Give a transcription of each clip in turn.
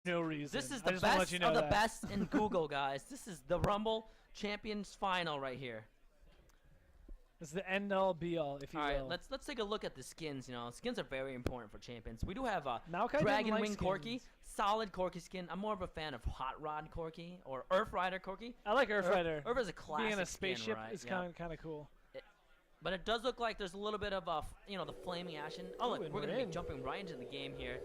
No reason. This is the best of the best in Google, guys. This is the Rumble Champions Final right here. This is the end-all, be-all, if you will. All right, let's take a look at the skins. You know, skins are very important for champions. We do have a Maokai Dragon like Wing skins. Corki, solid Corki skin. I'm more of a fan of Hot Rod Corki or Earth Rider Corki. I like Earth Rider. Earth is a classic Being in a spaceship skin, right? is kind of cool. But it does look like there's a little bit of the flaming action. Oh, look, we're going to be jumping right into the game here.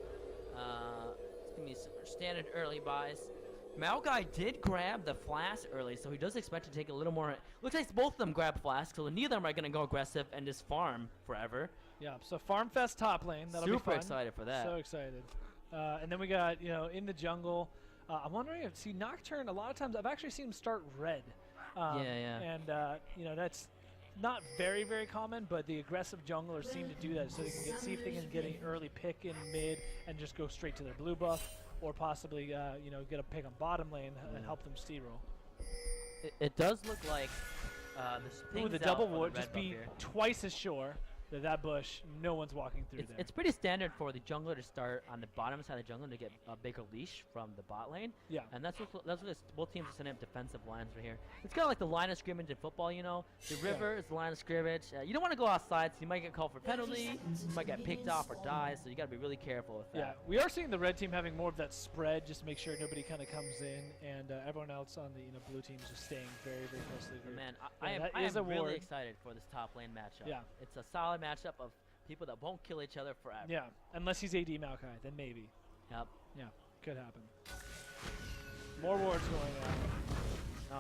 It's going to be some standard early buys. Maokai did grab the flask early, so he does expect to take a little more. Looks like both of them grab flasks, so neither of them are going to go aggressive and just farm forever. Yeah, so Farm Fest top lane. That'll be fun. Super excited for that. So excited. And then we got, in the jungle. I'm wondering if, Nocturne, a lot of times I've actually seen him start red. And, that's not very, very common, but the aggressive junglers seem to do that, so they can see if they can get an early pick in mid and just go straight to their blue buff, or possibly, get a pick on bottom lane and help them steamroll. It does look like the double would just be twice as sure that bush, no one's walking through there. It's pretty standard for the jungler to start on the bottom side of the jungle to get a bigger leash from the bot lane. Yeah. And that's what both teams are setting up defensive lines right here. It's kind of like the line of scrimmage in football, The river is the line of scrimmage. You don't want to go outside, so you might get called for penalty, you might get picked off or die, so you got to be really careful with that. Yeah, we are seeing the red team having more of that spread just to make sure nobody kind of comes in, and everyone else on the blue team is just staying very, very closely. Man, I am really excited for this top lane matchup. Yeah. It's a solid matchup of people that won't kill each other forever. Yeah, unless he's AD Maokai, then maybe. Yep. Yeah, could happen. More wards going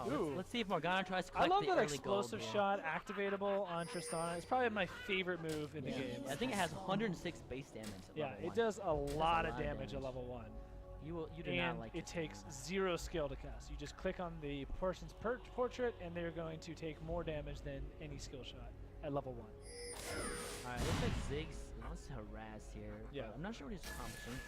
on. Oh, let's see if Morgana tries to collect I love the that early explosive gold, shot activatable on Tristana. It's probably my favorite move in the game. I think it has 106 base damage at level 1. It does a lot of damage at level 1. You do not like it takes 0 skill to cast. You just click on the person's portrait, and they're going to take more damage than any skill shot at level 1. Alright, looks like Ziggs wants to harass here. Yeah. I'm not sure what he's accomplishing.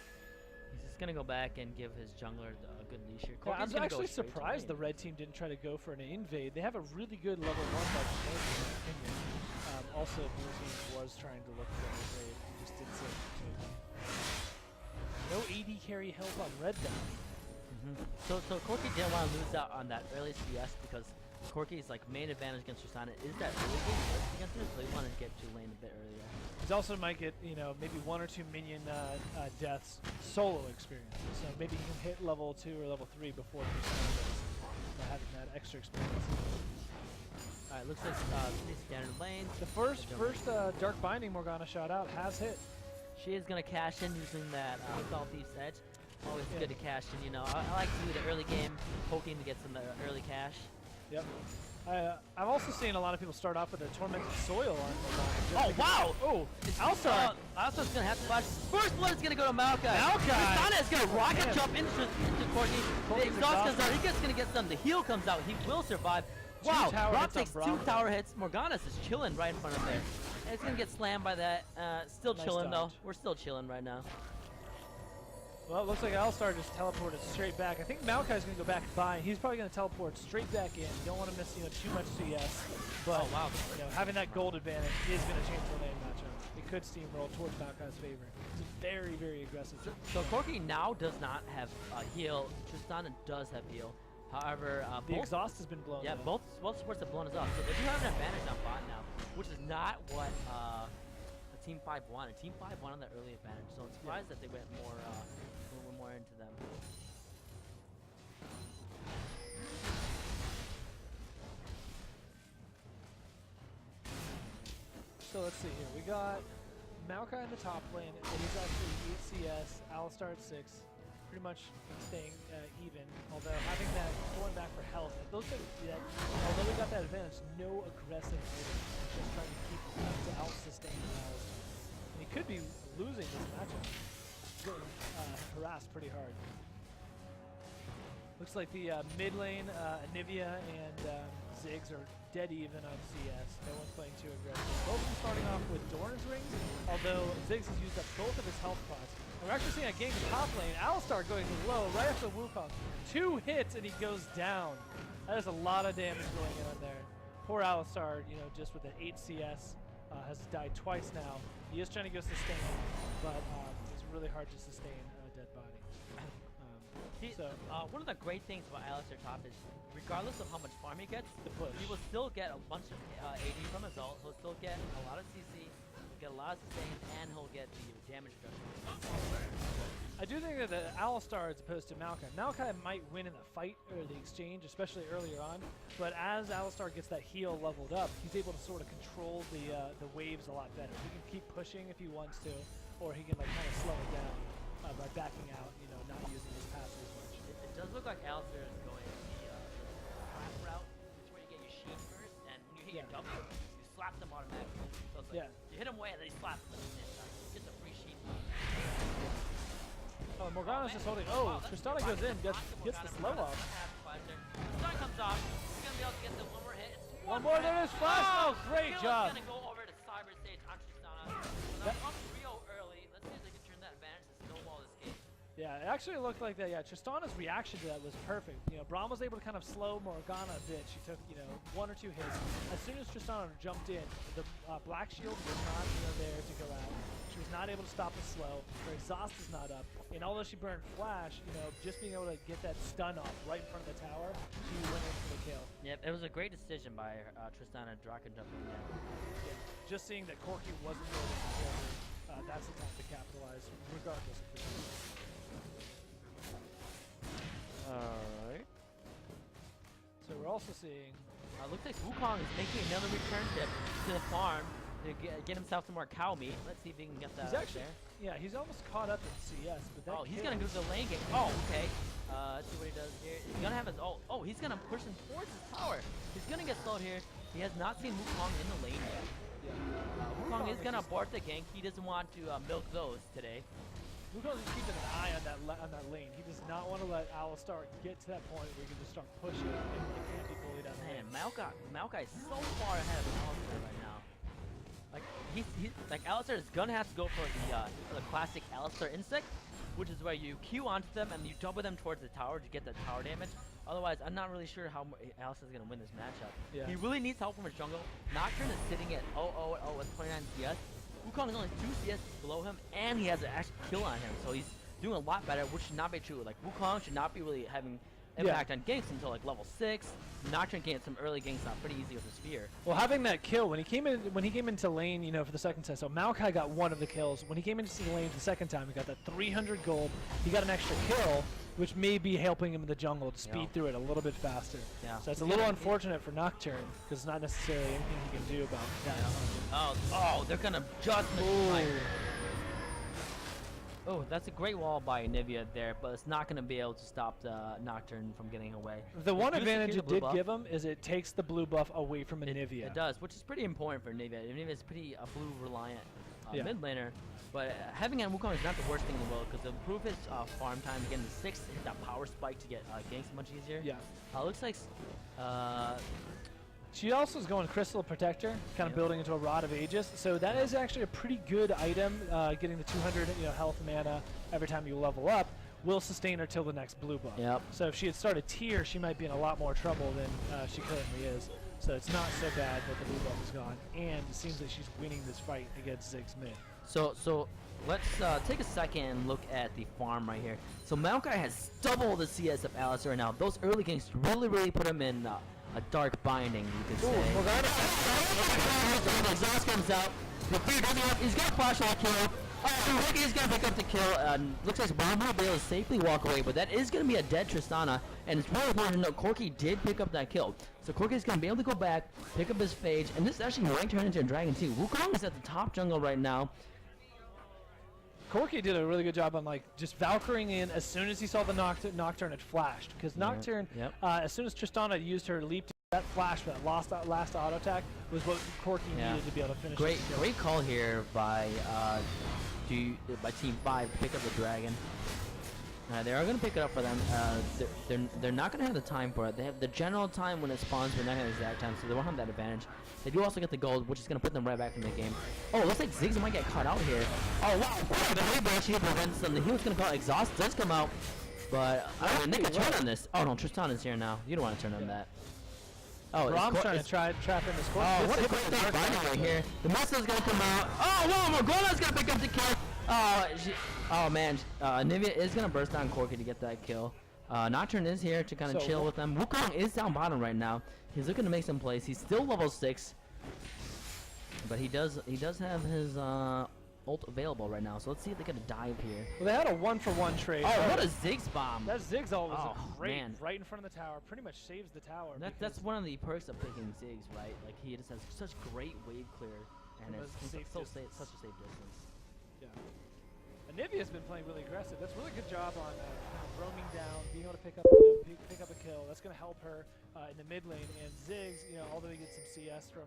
He's just going to go back and give his jungler a good leash here. Yeah, I'm actually surprised the red team didn't try to go for an invade. They have a really good level 1 budget, in my opinion. Also, blue team was trying to look for an invade and just didn't see an opportunity. No AD carry help on red though. So Corki didn't want to lose out on that early CS because Corki's main advantage against Tristana is that early game burst against her, so he wanted to get to lane a bit earlier. He also might get, maybe 1 or 2 minion deaths solo experience. So maybe he can hit level 2 or level 3 before Tristana does, by having that extra experience. Alright, looks like pretty standard lane. The first Dark Binding Morgana shot out has hit. She is going to cash in using that Salt Thief's Edge. Always good to cash in, I like to do the early game poking to get some early cash. Yep. I've also seen a lot of people start off with a Tormented Soil on Morgana. Oh, wow! Oh, Alistar! Alistar's going to have to flash. First blood is going to go to Maokai. Tristana is going to rocket jump into Corki. The exhaust comes out. He's just going to get some. The heal comes out. He will survive. Wow, Rob takes 2 tower hits. Morgana's is chilling right in front of there. And it's going to get slammed by that. Still chilling, though. We're still chilling right now. Well, it looks like Alistar just teleported straight back. I think Maokai's going to go back by. He's probably going to teleport straight back in. You don't want to miss, too much CS. But, having that gold advantage is going to change the lane matchup. It could steamroll towards Maokai's favor. It's very, very aggressive. So Corki now does not have heal. Tristana does have heal. However, the exhaust has been blown. Yeah, both supports have blown us off. So they do have an advantage on bot now, which is not what Team 5 wanted. Team 5 wanted that early advantage, so I'm surprised that they went more into them. So let's see here. We got Maokai in the top lane, and he's actually 8 CS, Alistar at 6. Pretty much staying even, although having that going back for health, it looks like that, although we got that advantage, no aggressive hitting, just trying to keep to out-sustain Alistar. And he could be losing this matchup, getting harassed pretty hard. Looks like the mid lane, Anivia and Ziggs are dead even on CS. No one's playing too aggressive. Both of them starting off with Doran's rings, although Ziggs has used up both of his health pots. And we're actually seeing a gank top lane. Alistar going low right after the Wukong. 2 hits and he goes down. That is a lot of damage going on there. Poor Alistar, just with an 8 CS, has died twice now. He is trying to go sustain, but it's really hard to sustain a dead body. So one of the great things about Alistair top is, regardless of how much farm he gets, the push. he will still get a bunch of AD from his ult. He'll still get a lot of CC, he'll get a lot of sustain, and he'll get the damage reduction. I do think that the Alistar as opposed to Maokai. Maokai might win in the fight or the exchange, especially earlier on, but as Alistar gets that heal leveled up, he's able to sort of control the waves a lot better. He can keep pushing if he wants to, or he can like kind of slow it down by backing out, you know, not using his passive as much. It does look like Alistair is going the slap route. It's where you get your sheet first, and when you hit your W, you slap them automatically. So it's like you hit him away, and then he slaps them, and you get the free sheet. Oh, Morgana's just holding. Oh, Tristana goes in, gets the slow off. Tristana comes off. He's gonna be able to get the one more hit. One more, there is flash. Oh, great job. He's gonna go over to Cyber Stage on Tristana. But I'm up 3-0 early. Let's see if they can turn that advantage to snowball this game. Yeah, it actually looked like that. Yeah, Tristana's reaction to that was perfect. You know, Braum was able to kind of slow Morgana a bit. She took, you know, 1 or 2 hits. As soon as Tristana jumped in, the Black Shield was not, you know, there to go out. She was not able to stop the slow. Her exhaust is not up. And although she burned Flash, you know, just being able to get that stun off right in front of the tower, she went in for the kill. Yep, it was a great decision by Tristana Draken jumping in. Yeah, just seeing that Corki wasn't able to control her, that's the time to capitalize, regardless of the team. Alright. So we're also seeing... looks like Wukong is making another return trip to the farm to get himself some more cow meat. Let's see if he can get that out there. Yeah, he's almost caught up in CS, but that he's going to go to the lane game. Oh, okay. Let's see what he does here. He's going to have his ult. Oh, he's going to push him towards his tower. He's going to get slowed here. He has not seen Wukong in the lane yet. Yeah. Wukong is going to abort the gank. He doesn't want to milk those today. Wukong is keeping an eye on that lane. He does not want to let Alistar get to that point where he can just start pushing and he can't be bullied out of the lane. Maokai is so far ahead of Alistar right now. Like like Alistar is gonna have to go for the classic Alistar insect, which is where you Q onto them and you double them towards the tower to get the tower damage. Otherwise, I'm not really sure how Alistar is gonna win this matchup. Yeah. He really needs help from his jungle. Nocturne is sitting at 0-0-0 with 29 CS. Wukong is only 2 CS below him, and he has an actual kill on him, so he's doing a lot better, which should not be true. Like Wukong should not be really having impact on ganks until like level 6. Nocturne can get some early ganks out pretty easy with a spear. Well, having that kill when he came into lane, you know, for the second time. So Maokai got one of the kills. When he came into the lane the second time, he got that 300 gold. He got an extra kill, which may be helping him in the jungle to speed through it a little bit faster. Yeah. So it's a little unfortunate for Nocturne because it's not necessarily anything he can do about that. Oh, they're gonna just miss. Oh, that's a great wall by Nivea there, but it's not going to be able to stop the Nocturne from getting away. The one advantage it did give him is it takes the blue buff away from Nivea. It does, which is pretty important for Nivea. Nivea is pretty blue reliant mid laner, but having on Wukong is not the worst thing in the world because it'll improve his farm time, getting the 6 hit that power spike to get ganks much easier. Yeah. Looks like she also is going Crystal Protector, kind of building into a Rod of Aegis. So that is actually a pretty good item. Getting the 200 health mana every time you level up will sustain her till the next blue buff. Yep. So if she had started tier, she might be in a lot more trouble than she currently is. So it's not so bad that the blue buff is gone. And it seems that she's winning this fight against Ziggs mid. So let's take a second and look at the farm right here. So Maokai has double the CS of Alistair right now. Those early ganks really put him in a dark binding, you could say. Exhaust comes out. He's got a flash on the kill. He's going to pick up the kill. Looks like Braum will be able to safely walk away, but that is going to be a dead Tristana. And it's really important to note Corki did pick up that kill. So Corki is going to be able to go back, pick up his phage, and this actually might turn into a dragon too. Wukong is at the top jungle right now. Corki did a really good job on just Valkyring in as soon as he saw the Nocturne had flashed. Because Nocturne, as soon as Tristana used her leap, that flash for that last auto attack was what Corki needed to be able to finish. Great call here by Team 5 to pick up the dragon. They are going to pick it up for them. They're not going to have the time for it. They have the general time when it spawns, but not the exact time, so they won't have that advantage. They do also get the gold, which is going to put them right back in the game. Oh, it looks like Ziggs might get caught out here. Oh, wow. The Rebirth here prevents them. The heal's going to call Exhaust does come out, but I mean, they can turn on this. Oh, no, Tristana's here now. You don't want to turn on that. Oh, Braum's trying to trap in this court. Oh, what a great binding right here. The Musta's going to come out. Oh, wow, Morgana's going to pick up the kill. Oh, man. Nivea is going to burst on Corki to get that kill. Nocturne is here to kind of chill with them. Wukong is down bottom right now. He's looking to make some plays. He's still level 6, but he does have his ult available right now. So let's see if they get a dive here. Well, they had a 1-for-1 trade. Oh, what a Ziggs bomb! That Ziggs ult was great, man. Right in front of the tower. Pretty much saves the tower. That's one of the perks of picking Ziggs, right? Like he just has such great wave clear, and it's such a safe distance. Yeah. Anivia's been playing really aggressive. That's a really good job on roaming down, being able to pick up a kill. That's going to help her in the mid lane. And Ziggs, although he gets some CS from,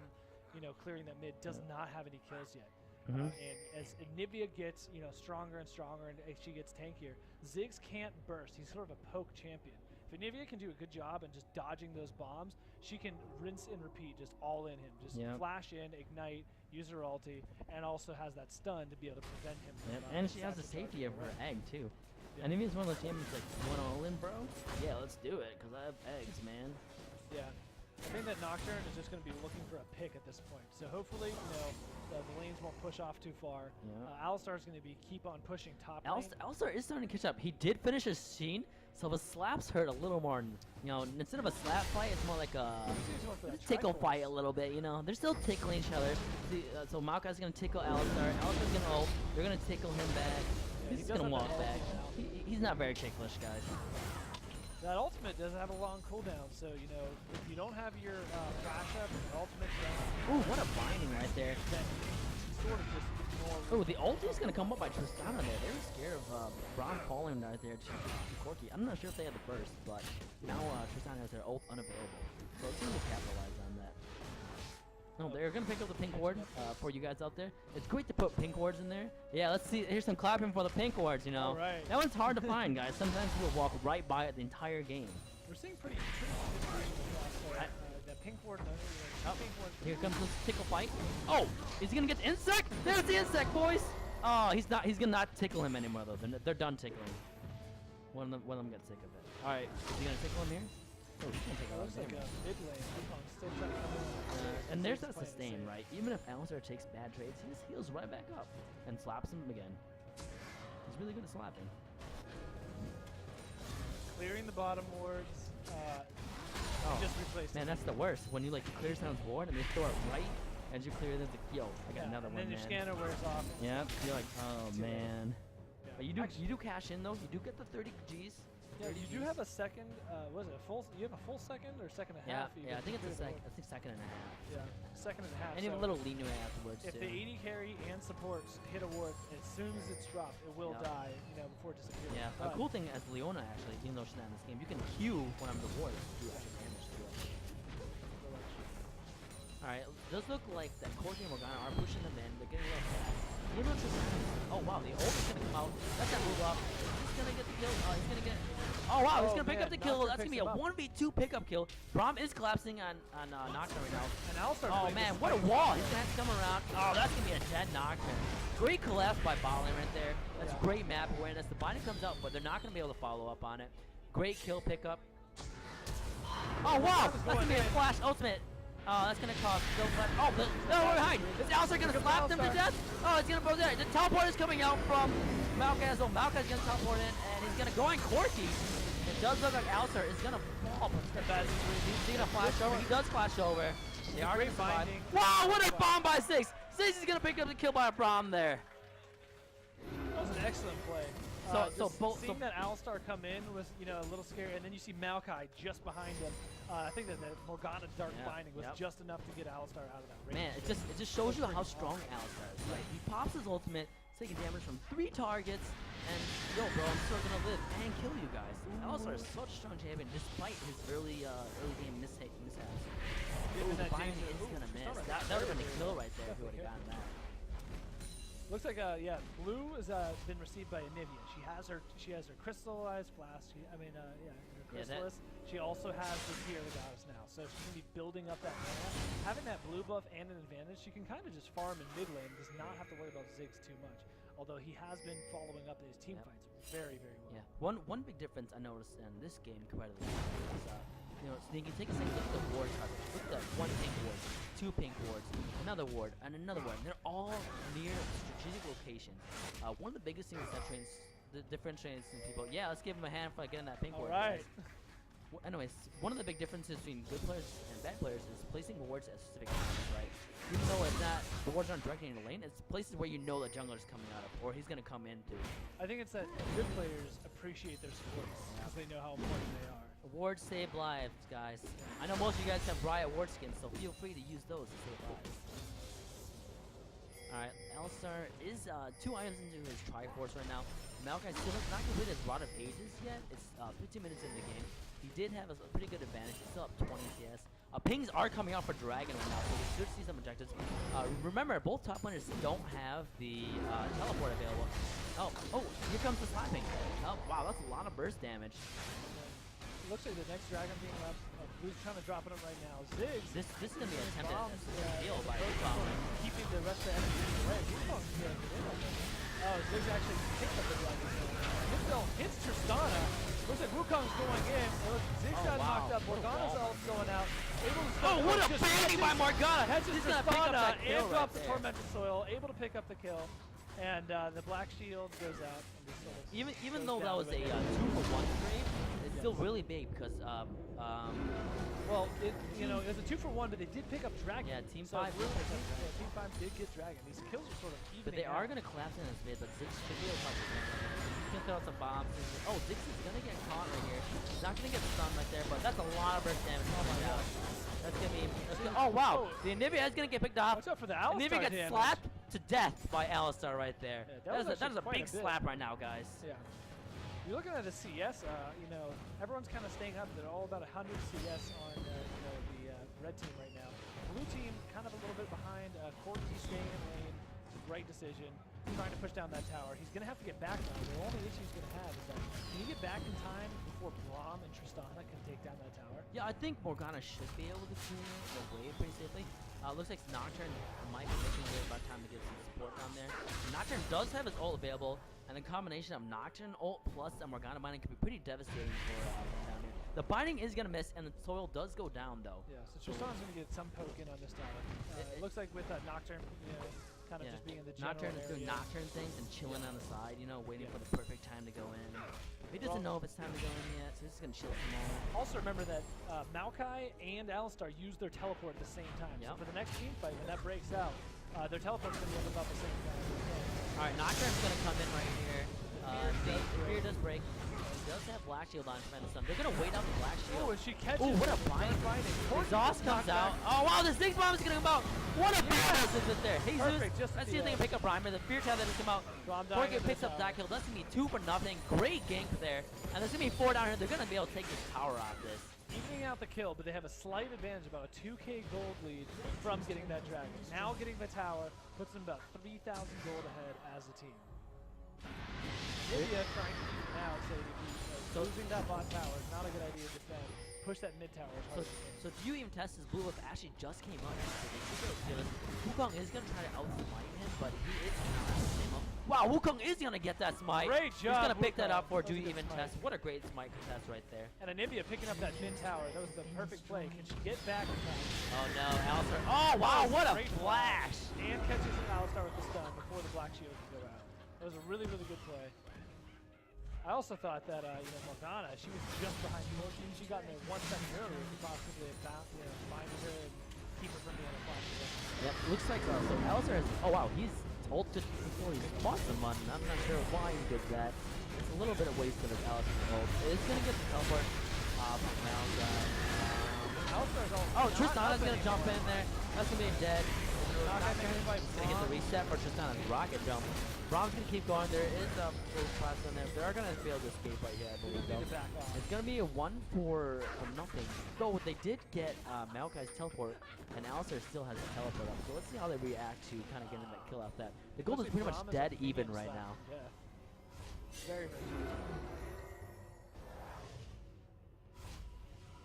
clearing that mid, does not have any kills yet. And as Anivia gets, stronger and stronger, and she gets tankier, Ziggs can't burst. He's sort of a poke champion. If Anivia can do a good job in just dodging those bombs, she can rinse and repeat, just all in him. Just flash in, ignite, use her ulti, and also has that stun to be able to prevent him from and she has the safety of her egg, too. Anivia's one of those champions like, you want to all in, bro? Yeah, let's do it, because I have eggs, man. Yeah. I think that Nocturne is just going to be looking for a pick at this point. So hopefully, the lanes won't push off too far. Alistar's going to keep on pushing top lane. Alistar is starting to catch up. He did finish his sheen, so the slaps hurt a little more. Instead of a slap fight, it's more like a tickle fight a little bit. They're still tickling each other. So Maokai's going to tickle Alistar. Alistar's going to ult. They're going to tickle him back. He's just going to walk back. He's not very ticklish, guys. That ultimate doesn't have a long cooldown, so if you don't have your flash up and your ultimate down. Ooh, what a binding right there. Then sort of just ignore. Oh, the ulti's gonna come up by Tristana there. They were scared of Braum falling right there to Corki. I'm not sure if they had the burst, but now Tristana has their ult unavailable. So it seems to capitalize on that. No, they're gonna pick up the pink ward for you guys out there. It's great to put pink wards in there. Yeah, let's see. Here's some clapping for the pink wards. All right. That one's hard to find, guys. Sometimes we'll walk right by it the entire game. We're seeing pretty good that pink ward. Here comes this tickle fight. Oh, is he gonna get the insect? There's the insect, boys. Oh, he's not. He's gonna not tickle him anymore though. They're done tickling. One of them gets sick of it. All right, is he gonna tickle him here? Oh, he's gonna take a lot of damage. Mid lane. Still trying to come in. And there's that sustain, right? Even if Alistar takes bad trades, he just heals right back up and slaps him again. He's really good at slapping. Clearing the bottom wards. Just replaced. Man, that's the worst. When you clear someone's ward and they throw it right as you clear them, yo, I got another one. And then your scanner wears off. Yep. You're like, oh man. Yeah. But you do cash in though. You do get the 30 Gs. Yeah, you do have a second. Was it a full? You have a full second or second and a half? Yeah, I think it's a second. I think second and a half. Yeah, second and a half. And you have a little lean afterwards. If the AD carry and supports hit a ward, as soon as it's dropped, it will die. Before it disappears. Yeah. A cool thing as Leona actually, even though she's not in this game, you can Q one of the wards to do extra damage to it. All right, it does look like that Corki and Morgana are pushing them in. They're getting a little fast. Even though oh wow, the ult is gonna come out. That's that move up. He's gonna get the kill. He's gonna get. Oh wow, he's gonna pick up the kill. That's gonna be a 1v2 pickup kill. Braum is collapsing on Nocturne right now. And Alistar. Oh man, what a wall! He's gonna have to come around. Oh, that's gonna be a dead Nocturne. Great collapse by Ballin right there. That's great map awareness. The binding comes out, but they're not gonna be able to follow up on it. Great kill pickup. Oh wow, that's gonna be a flash ultimate. Oh, that's gonna cause no flash. Oh, no, we're behind. Is Alistar gonna slap them to death? Oh, it's gonna go there. The teleport is coming out from Maokai. So Maokai's gonna teleport in, and he's gonna go in Corki. It does look like Alistar is gonna fall. He's gonna flash over. He does flash over. They are gonna survive. Wow, what a bomb by Ziggs. Ziggs is gonna pick up the kill by a Braum there. That was an excellent play. Seeing that Alistar come in was a little scary, and then you see Maokai just behind him. I think that the Morgana Dark Binding was just enough to get Alistar out of that range. Man, it just shows you how strong Alistar is. Right? He pops his ultimate, taking damage from 3 targets, and yo, bro, I'm still gonna live and kill you guys. Alistar is such a strong champion, despite his early game mishaps. The binding is gonna miss. That would have been a kill right there if he would have gotten that. Looks like blue has been received by Anivia. She has her crystallized flask. Her chrysalis. She also has the Tear of the Goddess now, so she's gonna be building up that mana. Having that blue buff and an advantage, she can kind of just farm in mid lane. Does not have to worry about Ziggs too much. Although he has been following up his team fights very, very well. Yeah. One big difference I noticed in this game compared to the last is Sneaky, take a second look at the ward coverage. Look at that. 1 pink ward, 2 pink wards, another ward, and another ward. And they're all near strategic locations. One of the biggest things that trains differentiates in people. Yeah, let's give him a hand for getting that pink All ward. right. Well, anyways, one of the big differences between good players and bad players is placing wards at specific times, right? Even though it's not, the wards aren't directly in the lane, it's places where you know the jungler's coming out of, or he's going to come into. I think it's that good players appreciate their supports because they know how important they are. Wards save lives, guys. I know most of you guys have Riot ward skins, so feel free to use those to save lives. Alright, Alistar is 2 items into his Triforce right now. Maokai still has not completed his Rod of Ages yet. It's 15 minutes into the game. He did have a pretty good advantage. He's still up 20 CS. Pings are coming out for Dragon right now, so we should see some objectives. Remember, both top laners don't have the teleport available. Oh, here comes the slapping. Oh, wow, that's a lot of burst damage. It looks like the next dragon being left. Blue's trying to drop it up right now. Ziggs. This is going to be attempted as a steal by both Wukong. keeping the rest of the energy away. Wukong's getting it in on this. Oh, Ziggs actually picked up the dragon. Himself hits Tristana. Looks like Wukong's going in. Ziggs got knocked up. Morgana's ult going out. What a banding by Morgana! Catches He's gonna pick up Tristana that kill and drops right the there. Tormented Soil. Able to pick up the kill. And the black shield goes out. And Even though that was a 2-for-1 trade, it's still really big because well, it was a 2-for-1, but they did pick up Dragon. Yeah, Team so 5 did pick up Dragon. Team 5 did get Dragon. These kills are sort of even. But they are going to collapse in this mid, but Ziggs should be able to He's going to throw out some bombs. Oh, Ziggs is going to get caught right here. He's not going to get stunned right there, but that's a lot of burst damage coming out. That's going to be... oh, wow. The Anivia is going to get picked off. Watch out for the Alistar Anivia gets slapped to death by Alistar right there. Yeah, that is a big slap right now, guys. Yeah. You're looking at the CS, everyone's kind of staying up. They're all about 100 CS on the red team right now. Blue team kind of a little bit behind. Corki staying in lane. It's a great decision. Trying to push down that tower. He's going to have to get back now. The only issue he's going to have is that can he get back in time before Braum and Tristana can take down that tower? Yeah, I think Morgana should be able to clear the wave pretty safely. Looks like Nocturne might be making it about time to get some support down there. Nocturne does have his ult available, and the combination of Nocturne ult plus the Morgana binding could be pretty devastating for down here. The binding is going to miss, and the soil does go down, though. Yeah, so Tristana's going to get some poke in on this tower. It looks like with Nocturne, kind of just being in the general Nocturne is doing Nocturne things and chilling on the side, waiting for the perfect time to go in. He doesn't know if it's time to go in yet, so he's just going to chill some more. Also remember that Maokai and Alistar use their teleport at the same time. Yep. So for the next team fight, when that breaks out, their teleport's going to be up about the same time. Alright, Nocturne's going to come in right here. The Fear does break. He does have Black Shield on Tremendous Stun. They're going to wait out the Black Shield. Oh, and she catches. Oh, what a binding. Exhaust comes out. Oh, wow, the Ziggs bomb is going to come out. What a badass is it there? Jesus. Let's see if they can pick up Reimer. The Fear Tab that just come out. Corki picks up that kill. That's going to be 2 for nothing. Great gank there. And there's going to be 4 down here. They're going to be able to take this tower off this. Evening out the kill, but they have a slight advantage, about a 2k gold lead from getting that dragon. Now getting the tower puts them about 3,000 gold ahead as a team. India trying to keep it now, so losing that bot tower is not a good idea to defend. Push that mid tower as hard as you can. So do you even test his blue whip? Actually just came up. Wukong is going to try to outsmite him, but he is not the same up. Wow, Wukong is going to get that smite. Great job, He's going to pick that Wukong. up for do you even test. What a great smite contest right there. And Anivia picking up that mid tower. That was the perfect play. Can she get back in time? Oh no, Alistar. Oh wow, what a flash. And catches Alistar with the stun before the black shield can go out. That was a really, really good play. I also thought that Morgana, she was just behind Corki. She got in there 1 second earlier to possibly binded her and keep her from being a flash. Yep, looks like so Alistar has, oh wow, he's ulted before he's lost some money. I'm not sure why he did that. It's a little bit of waste of his Alistar ult. It's gonna get the teleport around Alistar's ult. oh, Tristana's gonna jump in there. That's gonna be dead. He's gonna get the reset for Tristana's rocket jump. Braum's gonna keep going. There is a little class in there. They are gonna be able to escape right here, I believe. It's gonna be a 1 for nothing. Though they did get Maokai's teleport, and Alistar still has a teleport up. So let's see how they react to kind of getting that kill off that. The gold is pretty much dead even right now. Yeah. Very, very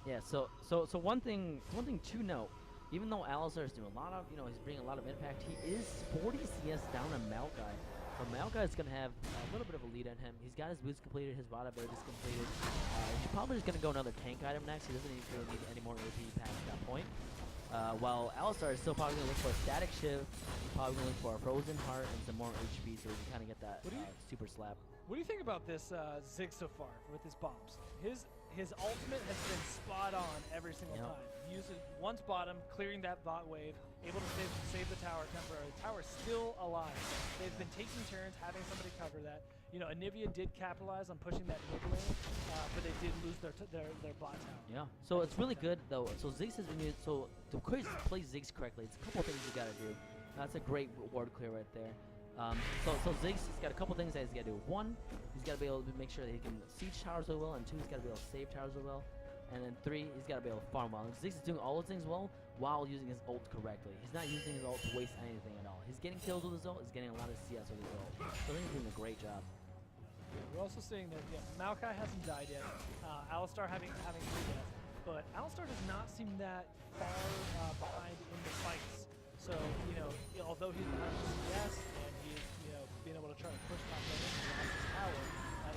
good. Yeah. So one thing to note. Even though Alistar is doing a lot of, he's bringing a lot of impact, he is 40 CS down on Maokai. So Maokai is going to have a little bit of a lead on him. He's got his boots completed, his Rod of Ages completed. He's probably just going to go another tank item next. He doesn't really need any more AP past that point. While Alistar is still probably going to look for a Static Shiv. He's probably going to look for a Frozen Heart and some more HP so he can kind of get that super slap. What do you think about this Zig so far with his bombs? His ultimate has been spot on every single time. He uses once bottom, clearing that bot wave, able to save the tower temporarily. The tower's still alive. They've been taking turns, having somebody cover that. You know, Anivia did capitalize on pushing that mid lane, but they did lose their bot tower. Yeah. So it's really good though. So Ziggs is so to play Ziggs correctly, it's a couple things you gotta do. That's a great ward clear right there. So Ziggs has got a couple things that he's got to do. One, he's got to be able to make sure that he can siege towers really well, and two, he's got to be able to save towers really well, and then three, he's got to be able to farm well. And Ziggs is doing all those things well while using his ult correctly. He's not using his ult to waste anything at all. He's getting kills with his ult. He's getting a lot of CS with his ult. So I think he's doing a great job. We're also seeing that Maokai hasn't died yet. Alistar having 3 deaths, but Alistar does not seem that far behind in the fights. So although he's behind the CS and he's being able to try to push top lane and lost his tower,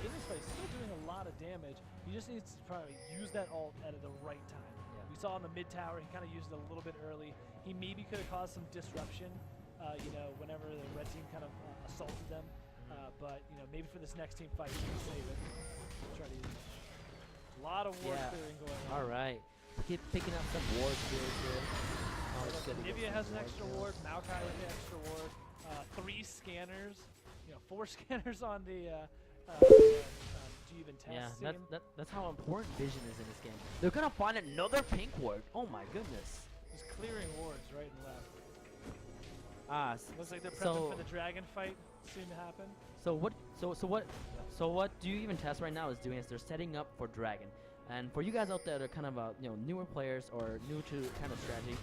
in this fight he's still doing a lot of damage. He just needs to probably use that ult at the right time. Yeah. We saw on the mid tower he kind of used it a little bit early. He maybe could have caused some disruption, whenever the red team kind of assaulted them. But maybe for this next team fight, he can save it. Try to use it. A lot of ward clearing going on. All right, keep picking up some ward clears here. Nivea has an extra ward. Maokai with the extra ward. 3 scanners. 4 scanners on the G-even test. Yeah, that's how important vision is in this game. They're gonna find another pink ward. Oh my goodness. Just clearing wards right and left. Looks like they're prepping for the dragon fight soon to happen. So what Do You Even Test right now is doing is they're setting up for dragon. And for you guys out there that are kind of newer players or new to kind of strategy,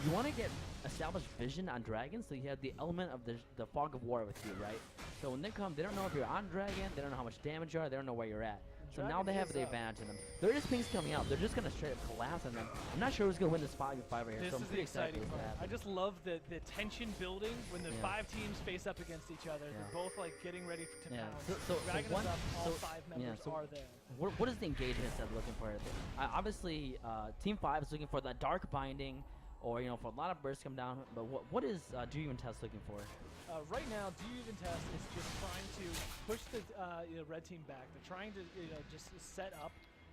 you want to get established vision on dragons, so you have the element of the fog of war with you, right? So when they come, they don't know if you're on dragon, they don't know how much damage you are, they don't know where you're at. So now they have the advantage in them. There is pings coming out. They're just going to straight up collapse on them. I'm not sure who's going to win this 5v5 right here, so I'm pretty excited for that. I just love the tension building when the 5 teams face up against each other. They're both like getting ready to pound. Dragon is up, all 5 members are there. What is the engagement set looking for? Obviously, Team 5 is looking for the dark binding, or for a lot of bursts come down. But what is Do You Even Test looking for? Right now, Do You Even Test is just trying to push the red team back. They're trying to just set up,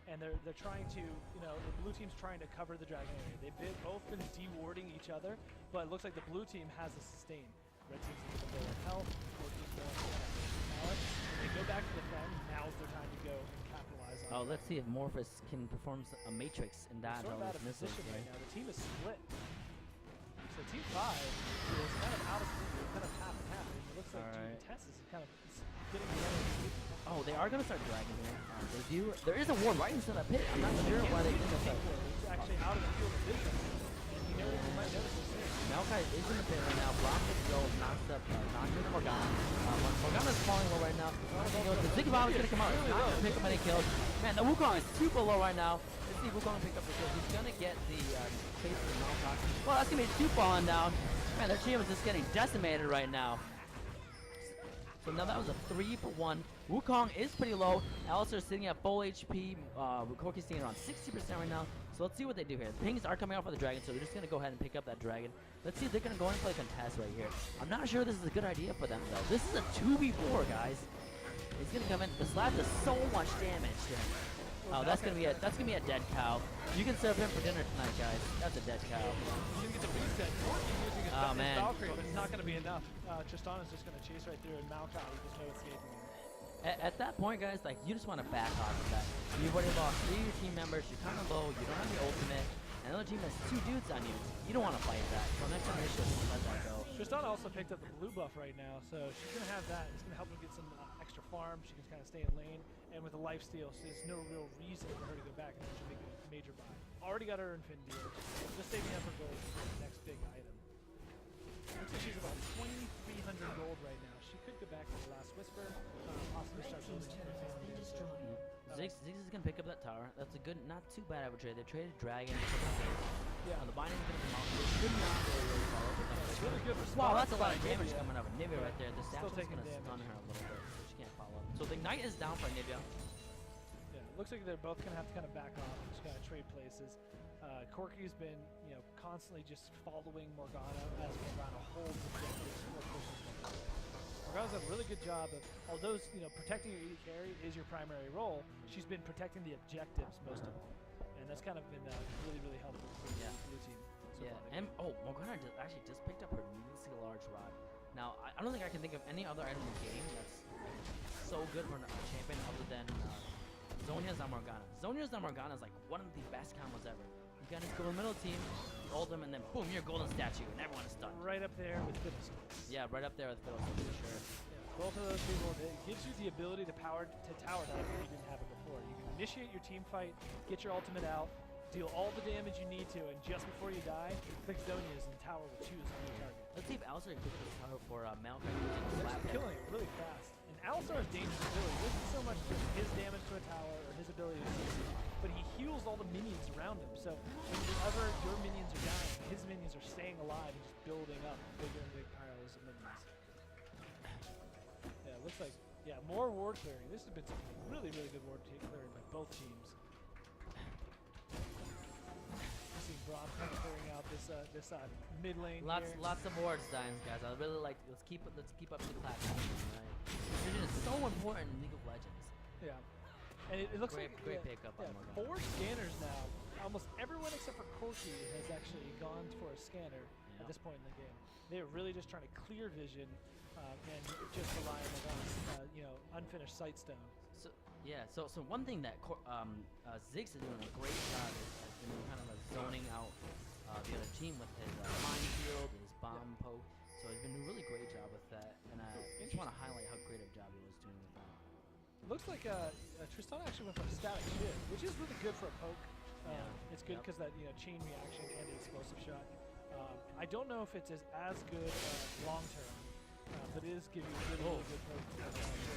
and they're trying to the blue team's trying to cover the dragon area. They've both been de-warding each other, but it looks like the blue team has a sustain. Red team's a little bit of health. Blue team's more talent. They go back to defend. Now's their time to go and capitalize on. Let's see if Morphus can perform a matrix in that. Sort of out of position right now. The team is split. So Team 5 is kind of out of kind of half and half. It looks like Tess is kind of getting together. Oh, they are going to start dragging here. There is a ward right inside that pit. I'm not sure why they did that. It's actually out of the field of vision. And you might notice this here. Maokai is in the pit right now. Blocks it, go, knocks up, knocks into Morgana. Morgana's falling low right now. The Zig Bomb is going to come out. It's not going to pick up any kills. Man, the Wukong is super low right now. Let's see if Wukong can pick up the kills. He's going to get the face of the Maokai. Well, that's going to be 2 falling down. Man, their team is just getting decimated right now. So now that was a 3-for-1. Wukong is pretty low. Alistar is sitting at full HP. Corki's sitting around 60% right now. So let's see what they do here. Pings are coming out for the dragon, so they're just going to go ahead and pick up that dragon. Let's see if they're going to go and play a contest right here. I'm not sure this is a good idea for them, though. This is a 2v4, guys. He's going to come in. The slap does so much damage here. Oh, that's gonna be a dead cow. You can serve him for dinner tonight, guys. That's a dead cow. You can get the reset. Using his Valkyrie, but it's not gonna be enough. Tristana is just gonna chase right through, and Maokai is just no escaping him. At that point, guys, like you just want to back off of that. You've already lost 3 of your team members. You're kind of low. You don't have the ultimate. And the other team has 2 dudes on you. You don't want to fight that. So next time, they should let that go. Tristana also picked up the blue buff right now, so she's gonna have that. It's gonna help her get some extra farm. She can kind of stay in lane. And with the lifesteal, so there's no real reason for her to go back and she make a major buy. Already got her Infinity, just saving up her gold for the next big item. Looks like she's about 2,300 gold right now. She could go back to the Last Whisper, possibly start building Ziggs is gonna pick up that tower. That's a good, not too bad of a trade. They traded Dragon. The binding's gonna come out. They should not really follow with them. It's really good response. Wow, that's a lot of damage coming up. Nivea right there. The Satchel's gonna stun her a little bit. So the Ignite is down for Nivea. Yeah, looks like they're both gonna have to kind of back off and just kind of trade places. Corki's been, constantly just following Morgana as Morgana holds objectives or pushes them. Morgana's done a really good job of, although protecting your AD carry is your primary role, she's been protecting the objectives most of all, and that's kind of been really, really helpful for the blue team. So and Morgana actually just picked up her needlessly large rod. Now, I don't think I can think of any other item in the game that's so good for a champion other than Zhonya's Morgana. Zhonya's Morgana is like one of the best combos ever. You can just go to the middle team, ult them, and then boom, you're a golden statue, and everyone is stunned. Right up there with Fiddlesticks. Yeah, right up there with Fiddlesticks, for sure. Yeah, both of those people, it gives you the ability to tower dive if you didn't have it before. You can initiate your team fight, get your ultimate out, deal all the damage you need to, and just before you die, click Zhonya's and tower will choose a new target. Let's see if Alistar can pick up this tower for Maokai. He's killing it really fast. And Alistar's dangerous ability isn't so much just his damage to a tower or his ability to CC, but he heals all the minions around him. So whenever your minions are dying, his minions are staying alive and just building up bigger and bigger piles of minions. Yeah, it looks like, more ward clearing. This has been some really, really good ward clearing by both teams. Braum kind of clearing out this mid lane. Lots of wards, Dimes, guys. I really like. Let's keep up the class. Right? Precision is so important in League of Legends. Yeah, and it looks great, like great pickup. On 4 scanners now. Almost everyone except for Corki has actually gone for a scanner at this point in the game. They're really just trying to clear vision and just rely on unfinished sightstone. So one thing that Ziggs is doing a great job has been kind of zoning out the other team with his mine field and his bomb poke. So he's been doing a really great job with that, and I just want to highlight how great a job he was doing with that. Looks like Tristan actually went for a static shift, which is really good for a poke. It's good because that chain reaction and the explosive shot. I don't know if it's as good long term. But it is giving you really good poke.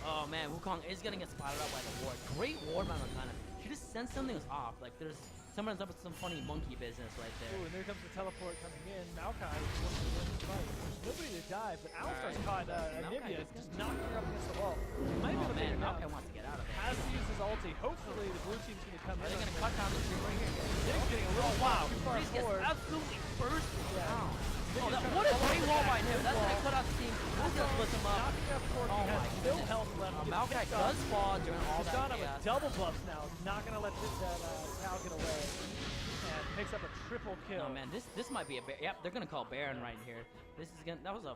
Oh man, Wukong is gonna get spotted up by the ward. Great ward by Morgana. She just sensed something was off. Like there's someone's up with some funny monkey business right there. Ooh, and there comes the teleport coming in. Maokai is looking to win the fight. There's nobody to dive, but Alistar's caught Anivia just knocking her up against the wall. Oh man, Maokai wants to get out of there. Has to use his ulti. Hopefully the blue team's gonna come in. Are they gonna cut down the tree right here? Ziggs getting a little too far forward. Absolutely bursting down. Oh, what a great wall by him. That's gonna cut out the team. That's gonna split them up. Oh my goodness. Health left. Maokai does fall during all that chaos. With double buffs now. Not gonna let that Tao get away. And picks up a triple kill. Oh man, this might be a bear. Yep, they're gonna call Baron right here. That was a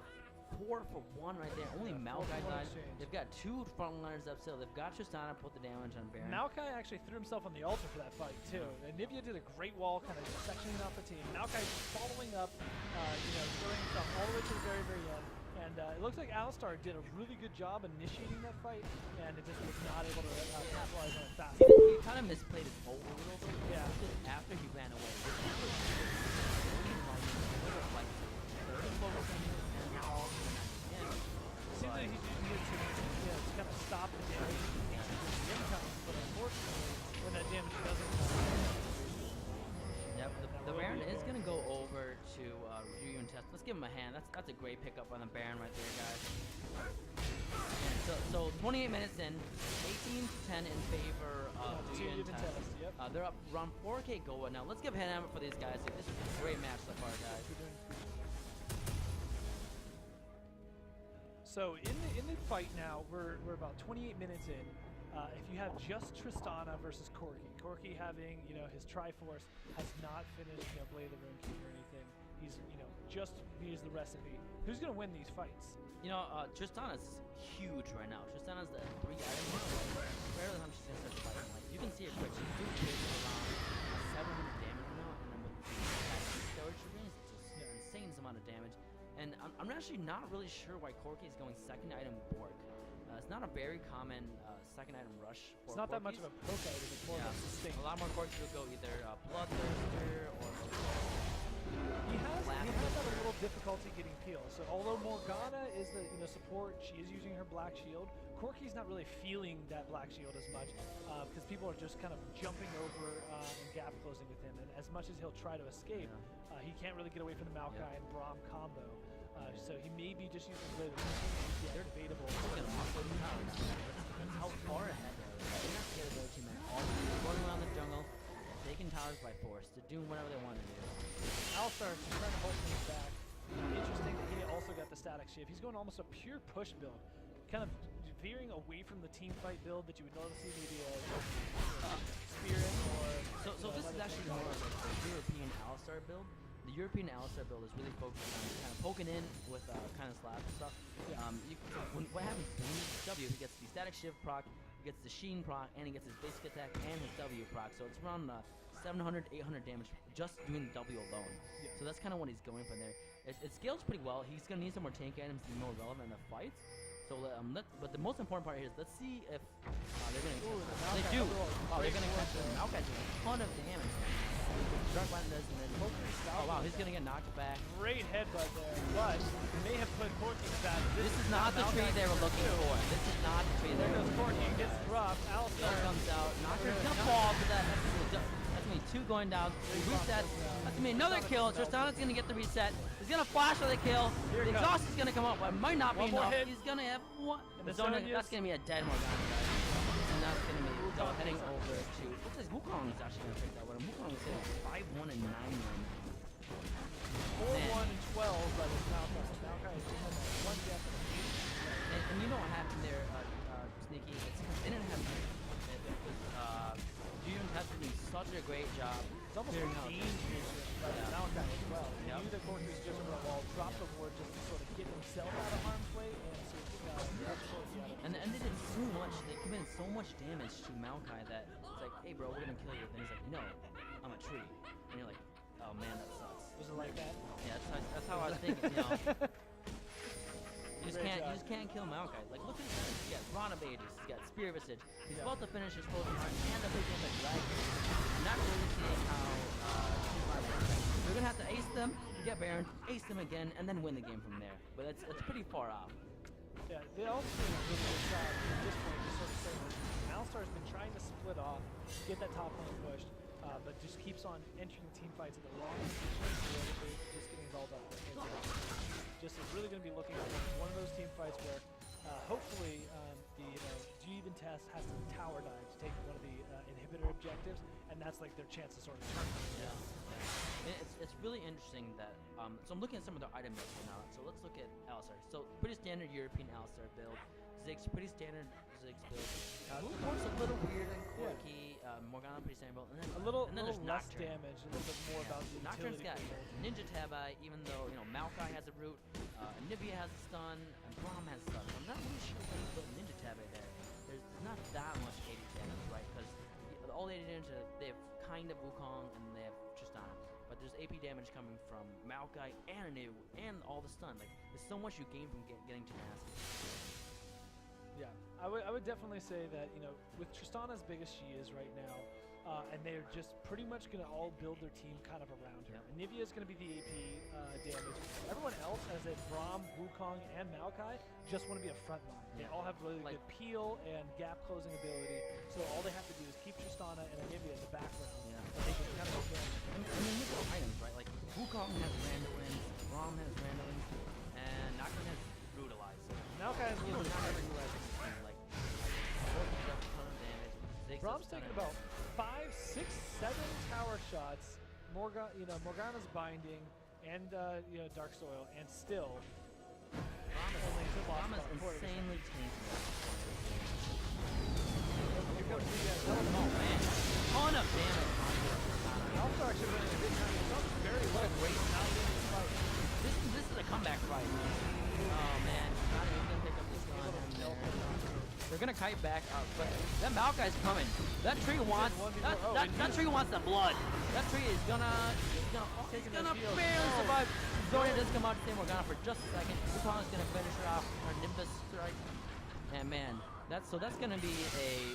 4 for 1 right there. Only Maokai died. They've got 2 frontliners up still. They've got Tristana put the damage on Baron. Maokai actually threw himself on the altar for that fight too. And Nivea did a great wall, kind of sectioning off the team. Maokai following up, throwing himself all the way to the very, very end. And it looks like Alistar did a really good job initiating that fight, and it just was not able to capitalize on it fast. He kind of misplayed his ult a little bit. Yeah. After he ran away. Seems like he's using it to kind of stop the damage incoming, but unfortunately, when that damage doesn't come. Yep, the Baron is going to go over to review and test. Let's give him a hand. That's a great pickup on the Baron right there, guys. And so 28 minutes in, 18-10 in favor of review and test. They're up around 4K gold. Now let's give a hand for these guys. This is a great match so far, guys. So in the fight now, we're about 28 minutes in. If you have just Tristana versus Corki having his Triforce has not finished Blade of the Runekeeper or anything. He's just needs the recipe. Who's gonna win these fights? Tristana's huge right now. Tristana's the 3 item one. Rarely how she's gonna start fighting. Like you can see her quick. She's doing around 700 damage right now, and then with the storage remains, it's just insane amount of damage. And I'm actually not really sure why Corki is going second item Borg. It's not a very common second item rush. It's not that much of a poke item. It's more of a sustain. A lot more Corki will go either Bloodthirster or. He has had a little difficulty getting peels. So although Morgana is the support, she is using her black shield. Corki's not really feeling that black shield as much because people are just kind of jumping over and gap closing with him. And as much as he'll try to escape, he can't really get away from the Maokai and Braum combo. So he may be just using the they're debatable. How far ahead they're not scared of their team at all. They're running around the jungle, taking towers by force. They're doing whatever they want to do. Alistar is trying to hold things back. Interesting that he also got the static shift. He's going almost a pure push build, kind of veering away from the team fight build that you would normally see maybe a Spirit or. So this is actually more of like the European Alistar build. The European Alistar build is really focused on kind of poking in with kind of slash and stuff. Yeah. What happens when he uses W, he gets the static shift proc, he gets the sheen proc, and he gets his basic attack and his W proc. So it's around 700, 800 damage just doing the W alone. Yeah. So that's kind of what he's going for there. It scales pretty well. He's going to need some more tank items to be more relevant in the fights. So, but the most important part here is let's see if they're going to. They do. Oh, they're going to catch him. Maokai's doing a ton of damage. Dark Lightning does, and then oh wow, he's gonna get knocked back. Great headbutt there, but may have put Corky in bad. This is not the tree they were looking for. This is not the tree. There goes Corky, gets dropped. Alistar comes out. Knocker's gonna fall to that. That's gonna be 2 going down. He resets. That's gonna be another kill. Tristana's gonna get the reset. He's gonna flash for the kill. The exhaust is gonna come up, but it might not be enough. He's gonna have one. That's gonna be a dead Morgana, guys. And that's gonna be heading over to. Looks like Wukong is actually gonna take that one. Wukong is hitting 5-1 and 9-1. 4-1 and 12, but it's Maokai is one death and you know what happened there, Sneaky? It's because they didn't have June has been doing such a great job. It's almost a game changer by Maokai as well. He knew that Corky was just over the wall, dropped the ward just to sort of get himself out of harm's way, and so and they did so much, they committed so much damage to Maokai that it's like, hey bro, we're gonna kill you. And he's like, no, I'm a tree. And you're like, oh man, that sucks. Was it like that? Yeah, that's how I was thinking, you know. You just can't kill Maokai. Like, look at this. He's got Rana of Ages, he's got Spear Visage. He's about to finish his closing heart and a big game of Dragon. Not really seeing how you're gonna have to ace them, get Baron, ace them again, and then win the game from there. But it's pretty far off. Yeah, they also do a really good job at this point to sort of say that Alistar's been trying to split off, get that top lane pushed, but just keeps on entering team fights at the wrong position, just getting involved up. Just is really going to be looking at one of those team fights where hopefully the G-Even test has to tower dive to take one of the inhibitor objectives, and that's like their chance to sort of turn. Yeah. It's really interesting that, so I'm looking at some of the item builds right now. So let's look at Alistar. So pretty standard European Alistar build. Ziggs, pretty standard Ziggs build. Lukewarm's a little weird and quirky. Morgana, pretty standard build. And then there's less Nocturne. damage, a little bit more about the Nocturne's utility. got Ninja Tabi, even though, Maokai has a root, Anivia has a stun, and Braum has a stun. So I'm not really sure why you put Ninja Tabi there. There's not that much AD damage, right? Because all the AD damage, they have kind of Wukong, and they have Tristana. But there's AP damage coming from Maokai and Anivia, and all the stun. Like, there's so much you gain from getting tenacity. Yeah, I would definitely say that, with Tristana as big as she is right now, and they're just pretty much going to all build their team kind of around her. Yep. Anivia is going to be the AP damage. Everyone else, as in Braum, Wukong, and Maokai, just want to be a front line. They all have really good peel and gap closing ability, so all they have to do is keep Tristana and Anivia in the background. Yeah. And they can kind of and then look at the items, right? Like, Wukong has Randolins, Braum has Randolins, and Nocturne has Brutalize. Maokai is a little not every Brutalize is like does a ton of damage. Ziggs Braum's taking about 5, 6, 7 tower shots. Morgana's binding, and Dark Soil, and still Braum is insanely tanky. Oh man, ton of damage. Alistar actually really good time. He's done very well. Great fight. This is a comeback fight. Oh man, not even gonna pick up this gun. They're gonna kite back up, but that Maokai's coming. That tree wants that tree wants the blood. That tree is gonna barely survive. Zoria does come out to save Morgana for just a second. Wukong is gonna finish her off her Nimbus strike. And man, that's gonna be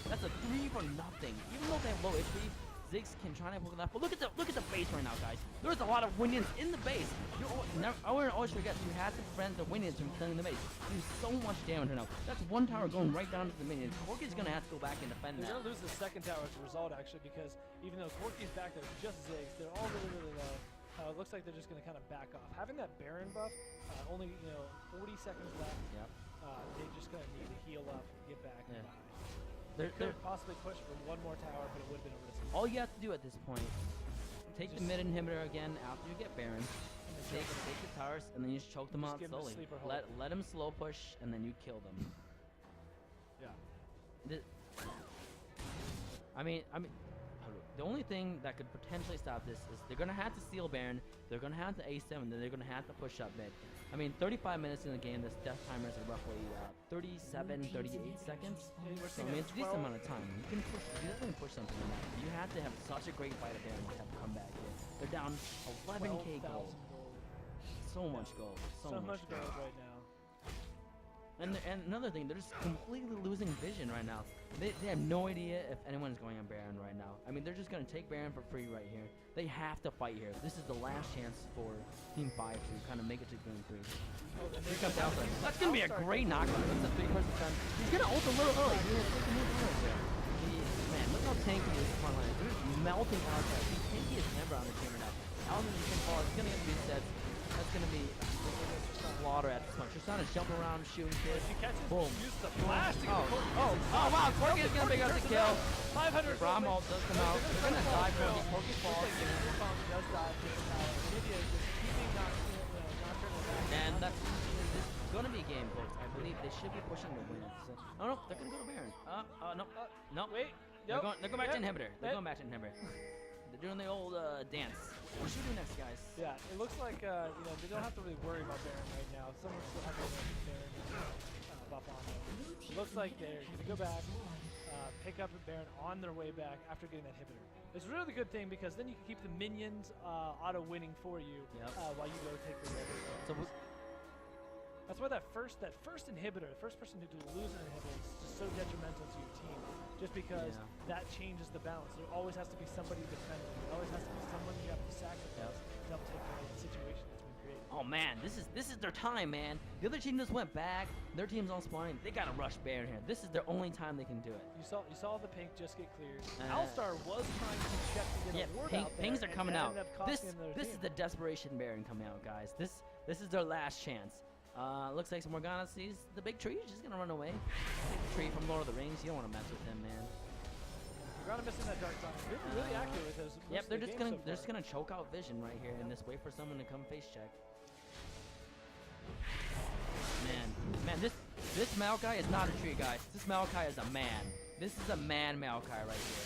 that's a 3 for nothing. Even though they have low HP, Ziggs can try to poke that. But look at the base right now, guys. There's a lot of Winions in the base. I would always forget you have to prevent the Winions from killing the base. You do so much damage right now. That's one tower going right down to the minions. Corky's gonna have to go back and defend that. They're gonna lose the second tower as a result, actually, because even though Corky's back there, just Ziggs, they're all really low. It looks like they're just gonna kind of back off. Having that Baron buff, only 40 seconds left. Yep. They're just gonna need to heal up, get back, and buy. They could possibly push for one more tower, but it would have been a risk. All you have to do at this point, take the mid inhibitor again after you get Baron. take the towers, and then you just choke them Just out give 'em a slowly. sleeper hold. Let them slow push, and then you kill them. Yeah. I mean, the only thing that could potentially stop this is they're gonna have to steal Baron, they're gonna have to ace them, and then they're gonna have to push up mid. I mean, 35 minutes in the game, this death timer is roughly 37, 38 seconds. So I mean, it's a decent amount of time. You can push something like that. You have to have such a great fight of Baron to have to come back here. They're down 11k gold. So much gold. So much gold right now. And another thing, they're just completely losing vision right now. They have no idea if anyone's going on Baron right now. I mean, they're just going to take Baron for free right here. They have to fight here. This is the last chance for Team 5 to kind of make it to Game 3. Oh, Here comes Alpha. That's going to be a great knockdown. That's a 3-person stun. He's going to ult a little early. Man, look how tanky this front line is. They're just melting Alpha. He's tanky as ever on the team right now. Alpha is going to fall. He's going to get 3 sets. That's going to be slaughter at this point. Tristana jump around, shooting kids. Boom. Use the blast. Oh, wow. Corki is going to pick up the kill. 500. Braum ult does come out. They're going to die for these Corki falls. Does die to the tower. Nivea is just keeping Nocturne. And that's going to be a game, folks. I believe they should be pushing to win. So, oh, no. They're going to go to Baron. No. No. Wait. They're going back to Inhibitor. They're going back to Inhibitor. They're doing the old dance. What should we do next, guys? Yeah, it looks like they don't have to really worry about Baron right now. Someone still has to Baron buff on them. It looks like they're going to go back, pick up Baron on their way back after getting that inhibitor. It's really a good thing because then you can keep the minions auto winning for you while you go take the red. So that's why that first inhibitor, the first person to lose an inhibitor is just so detrimental to your team. Just because that changes the balance. There always has to be somebody defending. There always has to be someone you have to sacrifice to help take care of the situation that's been created. Oh man, this is their time, man. The other team just went back. Their team's all spawning. They gotta rush Baron here. This is their only time they can do it. You saw the pink just get cleared. Alistar was trying to check to get a ward out there. Pings are coming out. This is is the desperation Baron coming out, guys. This is their last chance. Looks like Morgana sees the big tree. She's gonna run away. Take the tree from Lord of the Rings. You don't want to mess with him, man. Morgana missing that dark time. Really accurate with those. Yep, they're just gonna choke out vision right here and just wait for someone to come face check. Man, this Maokai is not a tree, guys. This Maokai is a man. This is a man Maokai right here.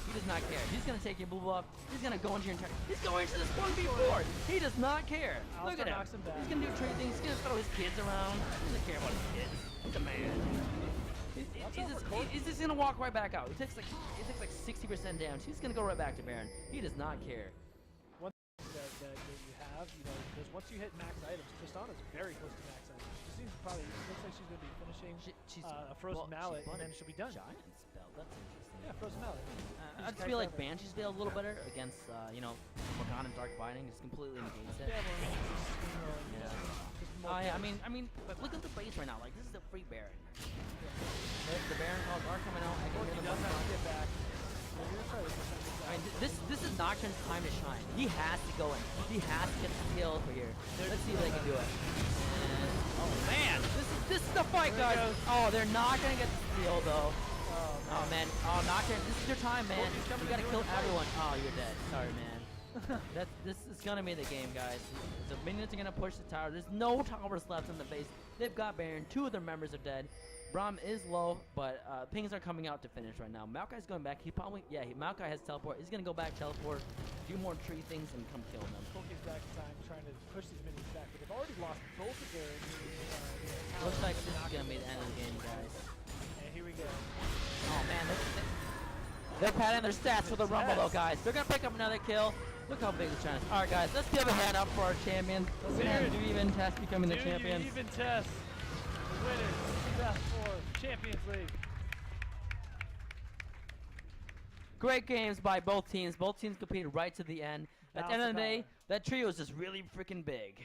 He does not care. He's gonna take your blue buff. He's gonna go into your entire. He's going to this 1v4. He does not care. Look at him. He's gonna do tree things. He's gonna throw his kids around. He doesn't care about his kids. He's a man. He's just gonna walk right back out. He takes like 60% damage. He's gonna go right back to Baron. He does not care. One thing that you have, because once you hit max items, Tristana's very close to max items. She seems looks like she's gonna be finishing a frozen mallet, and then she'll be done. Giant spell. That's interesting. Yeah, frozen mallet. I just feel like Banshee's Veil a little better against Morgana Dark Binding. Just completely negates it. Yeah, I mean, but look at the base right now. Like, this is a free Baron. The Baron calls are coming out. I can hear them get back. I mean, this is Nocturne's time to shine. He has to go in. He has to get the kill for here. Let's see if they can do it. And, oh man, this is the fight, guys. Oh, they're not gonna get the steal though. Oh man. Oh, Nocturne, this is your time, man. You gotta kill everyone. Oh, you're dead. Sorry, man. This is gonna be the game, guys. The minions are gonna push the tower. There's no towers left in the base. They've got Baron. 2 of their members are dead. Braum is low, but pings are coming out to finish right now. Maokai's going back. Maokai has teleport. He's gonna go back, teleport, do more tree things, and come kill them. Koki's back in time, trying to push these minions back, but they've already lost both of their. Looks like this is gonna be the end of the game, guys. And here we go. Oh man, they're padding their stats for the Rumble, though, guys. They're gonna pick up another kill. Look how big the chance. All right, guys, let's give a hand up for our champions. We're gonna do even test becoming the champions. Even test. The winners. Best for Champions League. Great games by both teams. Both teams competed right to the end. At the end of the day, that trio is just really freaking big.